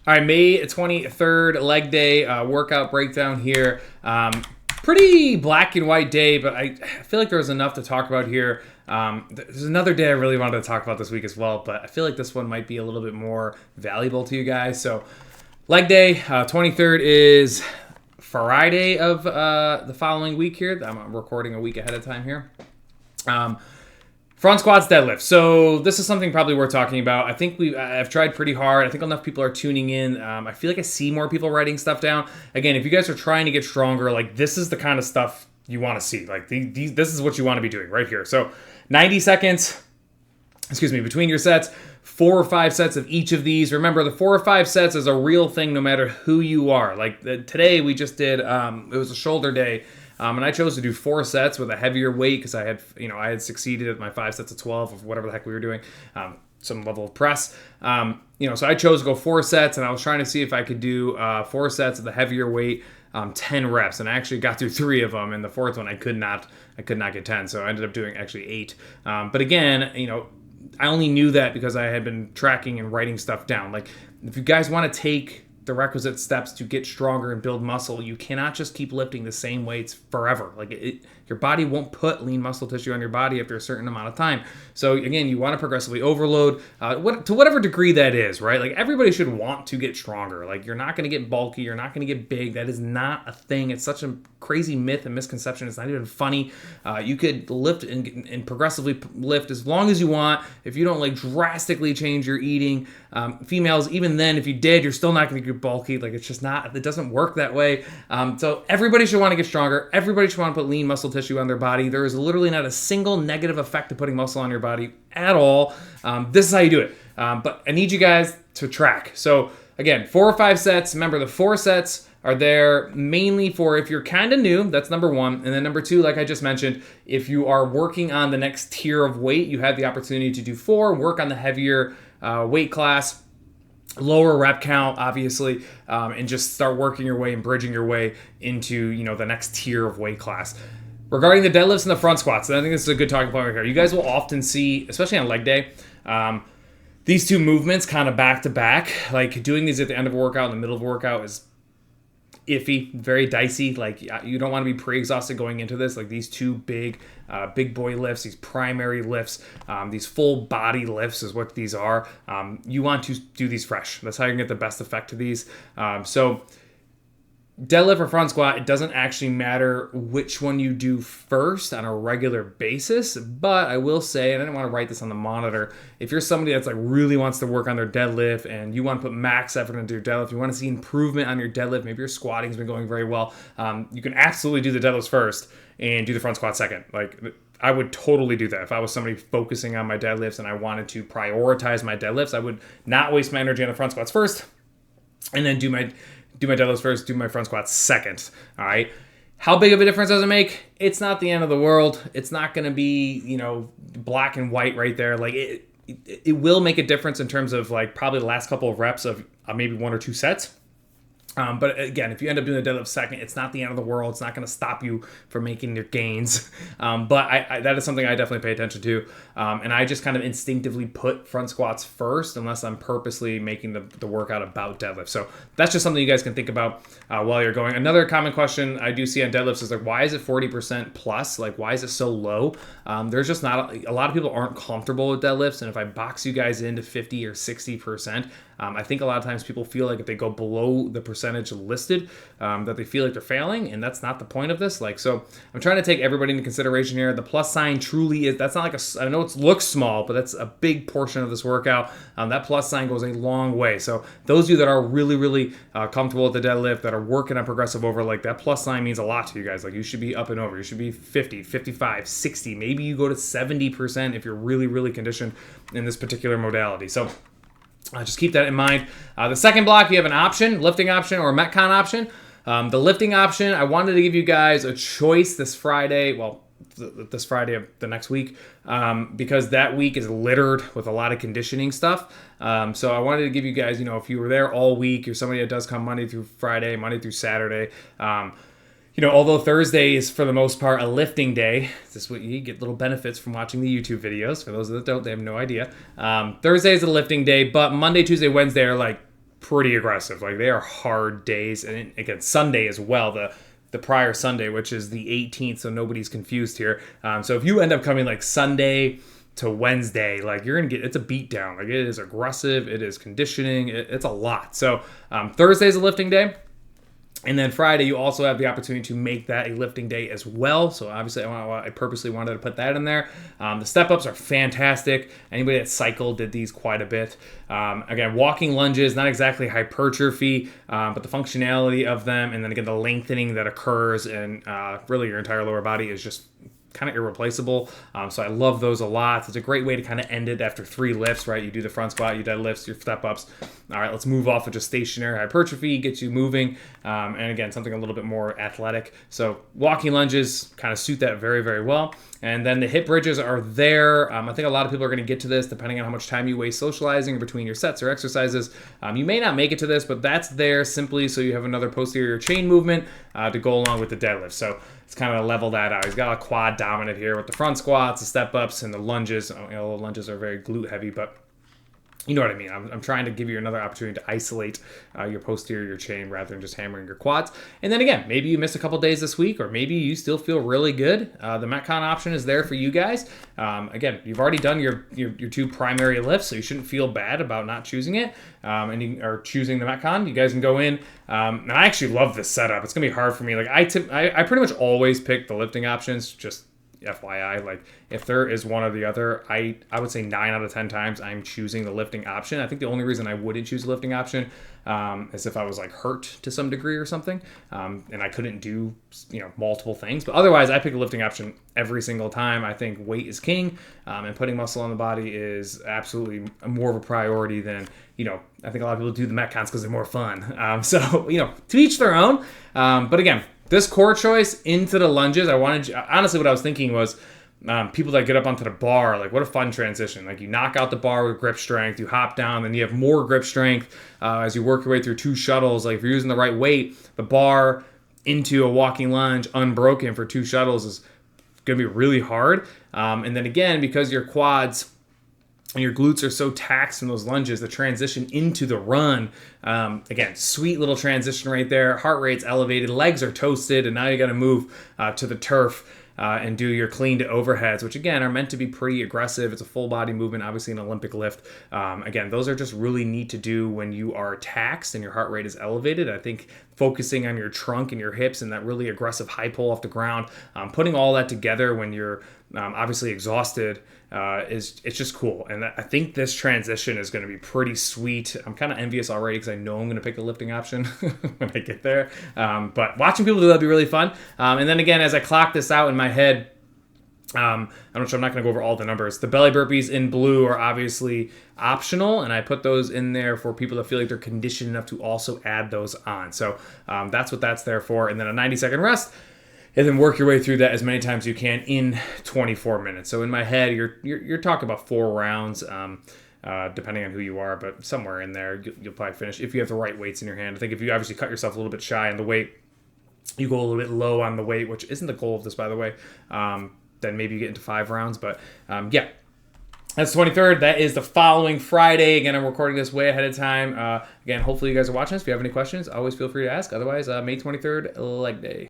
All right, May 23rd, leg day, workout breakdown here. Pretty black and white day, but I feel like there was enough to talk about here. There's another day I really wanted to talk about this week as well, but I feel like this one might be a little bit more valuable to you guys. So, leg day, 23rd is Friday of the following week here. I'm recording a week ahead of time here. Front squats, deadlifts. So this is something probably worth talking about. I think I've tried pretty hard. I think enough people are tuning in. I feel like I see more people writing stuff down. Again, if you guys are trying to get stronger, like this is the kind of stuff you want to see. Like this is what you want to be doing right here. So 90 seconds, between your sets, 4 or 5 sets of each of these. Remember, the 4 or 5 sets is a real thing no matter who you are. Like today we just did, it was a shoulder day. And I chose to do 4 sets with a heavier weight because I had succeeded at my 5 sets of 12 of whatever the heck we were doing, some level of press. So I chose to go 4 sets, and I was trying to see if I could do 4 sets of the heavier weight, 10 reps, and I actually got through 3 of them. And the 4th one I could not get 10, so I ended up doing actually 8. But again, I only knew that because I had been tracking and writing stuff down. Like, if you guys want to take the requisite steps to get stronger and build muscle, you cannot just keep lifting the same weights forever. Like your body won't put lean muscle tissue on your body after a certain amount of time. So again, you want to progressively overload to whatever degree that is, right? Like everybody should want to get stronger. Like you're not going to get bulky, you're not going to get big. That is not a thing. It's such a crazy myth and misconception. It's not even funny. You could lift and progressively lift as long as you want. If you don't like drastically change your eating, females, even then, if you did, you're still not going to get bulky. Like it's just not. It doesn't work that way. So everybody should want to get stronger. Everybody should want to put lean muscle tissue on their body. There is literally not a single negative effect to putting muscle on your body at all. This is how you do it. But I need you guys to track. So again, 4 or 5 sets. Remember, the 4 sets are there mainly for if you're kind of new, that's number 1. And then number 2, like I just mentioned, if you are working on the next tier of weight, you have the opportunity to do 4, work on the heavier weight class, lower rep count, obviously, and just start working your way and bridging your way into, the next tier of weight class. Regarding the deadlifts and the front squats, and I think this is a good talking point right here. You guys will often see, especially on leg day, these 2 movements kind of back to back. Like doing these at the end of a workout, in the middle of a workout is iffy, very dicey. Like you don't want to be pre-exhausted going into this. Like these 2 big boy lifts, these primary lifts, these full body lifts is what these are. You want to do these fresh. That's how you can get the best effect to these. So deadlift or front squat, it doesn't actually matter which one you do first on a regular basis, but I will say, and I didn't want to write this on the monitor, if you're somebody that's like really wants to work on their deadlift and you want to put max effort into your deadlift, you want to see improvement on your deadlift, maybe your squatting's been going very well, you can absolutely do the deadlifts first and do the front squat second. Like I would totally do that. If I was somebody focusing on my deadlifts and I wanted to prioritize my deadlifts, I would not waste my energy on the front squats first and then do my deadlifts first, do my front squats second. All right. How big of a difference does it make? It's not the end of the world. It's not going to be, black and white right there. Like it will make a difference in terms of like probably the last couple of reps of maybe 1 or 2 sets. But again, if you end up doing the deadlift second, it's not the end of the world. It's not going to stop you from making your gains. But I that is something I definitely pay attention to. And I just kind of instinctively put front squats first unless I'm purposely making the workout about deadlift. So that's just something you guys can think about while you're going. Another common question I do see on deadlifts is like, why is it 40% plus? Like, why is it so low? There's just not a lot of people aren't comfortable with deadlifts. And if I box you guys into 50 or 60%, I think a lot of times people feel like if they go below the percentage listed, that they feel like they're failing, and that's not the point of this. Like, so I'm trying to take everybody into consideration here. The plus sign truly is, that's not like I know it looks small, but that's a big portion of this workout. That plus sign goes a long way. So those of you that are really, really comfortable with the deadlift, that are working on progressive overload, that plus sign means a lot to you guys. Like you should be up and over. You should be 50, 55, 60. Maybe you go to 70% if you're really, really conditioned in this particular modality. So just keep that in mind. The second block, you have an option, lifting option or a Metcon option. The lifting option, I wanted to give you guys a choice this Friday, this Friday of the next week, because that week is littered with a lot of conditioning stuff. So I wanted to give you guys, if you were there all week, you're somebody that does come Monday through Friday, Monday through Saturday, although Thursday is for the most part a lifting day, this week you get little benefits from watching the YouTube videos. For those that don't, they have no idea. Thursday is a lifting day, but Monday, Tuesday, Wednesday are like pretty aggressive. Like, they are hard days. And again, Sunday as well, the prior Sunday, which is the 18th, so nobody's confused here. So if you end up coming like Sunday to Wednesday, like, you're gonna get, it's a beat down. Like, it is aggressive, it is conditioning, it's a lot. So Thursday is a lifting day. And then Friday, you also have the opportunity to make that a lifting day as well. So obviously, I purposely wanted to put that in there. The step-ups are fantastic. Anybody that cycled did these quite a bit. Again, walking lunges, not exactly hypertrophy, but the functionality of them, and then again, the lengthening that occurs, and really your entire lower body is just kind of irreplaceable. So I love those a lot. It's a great way to kind of end it after 3 lifts, right? You do the front squat, you deadlifts, your step ups. All right, let's move off of just stationary hypertrophy, get you moving. And again, something a little bit more athletic. So walking lunges kind of suit that very, very well. And then the hip bridges are there. I think a lot of people are going to get to this depending on how much time you waste socializing between your sets or exercises. You may not make it to this, but that's there simply so you have another posterior chain movement to go along with the deadlift. So it's kind of level that out. He's got a quad dominant here with the front squats, the step ups, and the lunges. The lunges are very glute heavy, but you know what I mean. I'm trying to give you another opportunity to isolate your posterior chain rather than just hammering your quads. And then again, maybe you missed a couple days this week, or maybe you still feel really good. The Metcon option is there for you guys. Again, you've already done your 2 primary lifts, so you shouldn't feel bad about not choosing it. And you are choosing the Metcon. You guys can go in. And I actually love this setup. It's gonna be hard for me. Like, I pretty much always pick the lifting options. Just FYI, like, if there is one or the other, I would say 9 out of 10 times I'm choosing the lifting option. I think the only reason I wouldn't choose the lifting option is if I was like hurt to some degree or something, and I couldn't do multiple things. But otherwise, I pick a lifting option every single time. I think weight is king, and putting muscle on the body is absolutely more of a priority than I think a lot of people do the Metcons because they're more fun. So to each their own. But again, this core choice into the lunges, honestly, what I was thinking was people that get up onto the bar, like, what a fun transition. Like, you knock out the bar with grip strength, you hop down, then you have more grip strength as you work your way through 2 shuttles. Like, if you're using the right weight, the bar into a walking lunge unbroken for 2 shuttles is going to be really hard. And then again, because your quads and your glutes are so taxed in those lunges, the transition into the run, again, sweet little transition right there. Heart rate's elevated, legs are toasted, and now you got to move to the turf and do your clean to overheads, which again are meant to be pretty aggressive. It's a full body movement, obviously an Olympic lift. Again, those are just really neat to do when you are taxed and your heart rate is elevated. I think focusing on your trunk and your hips and that really aggressive high pull off the ground, putting all that together when you're obviously exhausted, it's just cool. And I think this transition is going to be pretty sweet. I'm kind of envious already because I know I'm going to pick the lifting option when I get there. But watching people do that will be really fun. And then again, as I clock this out in my head, I'm not going to go over all the numbers. The belly burpees in blue are obviously optional, and I put those in there for people that feel like they're conditioned enough to also add those on. So that's what that's there for. And then a 90-second rest. And then work your way through that as many times as you can in 24 minutes. So in my head, you're talking about 4 rounds, depending on who you are, but somewhere in there you'll probably finish if you have the right weights in your hand. I think if you obviously cut yourself a little bit shy on the weight, you go a little bit low on the weight, which isn't the goal of this, by the way. Then maybe you get into 5 rounds, but yeah. That's the 23rd. That is the following Friday. Again, I'm recording this way ahead of time. Again, hopefully you guys are watching this. If you have any questions, always feel free to ask. Otherwise, May 23rd, leg day.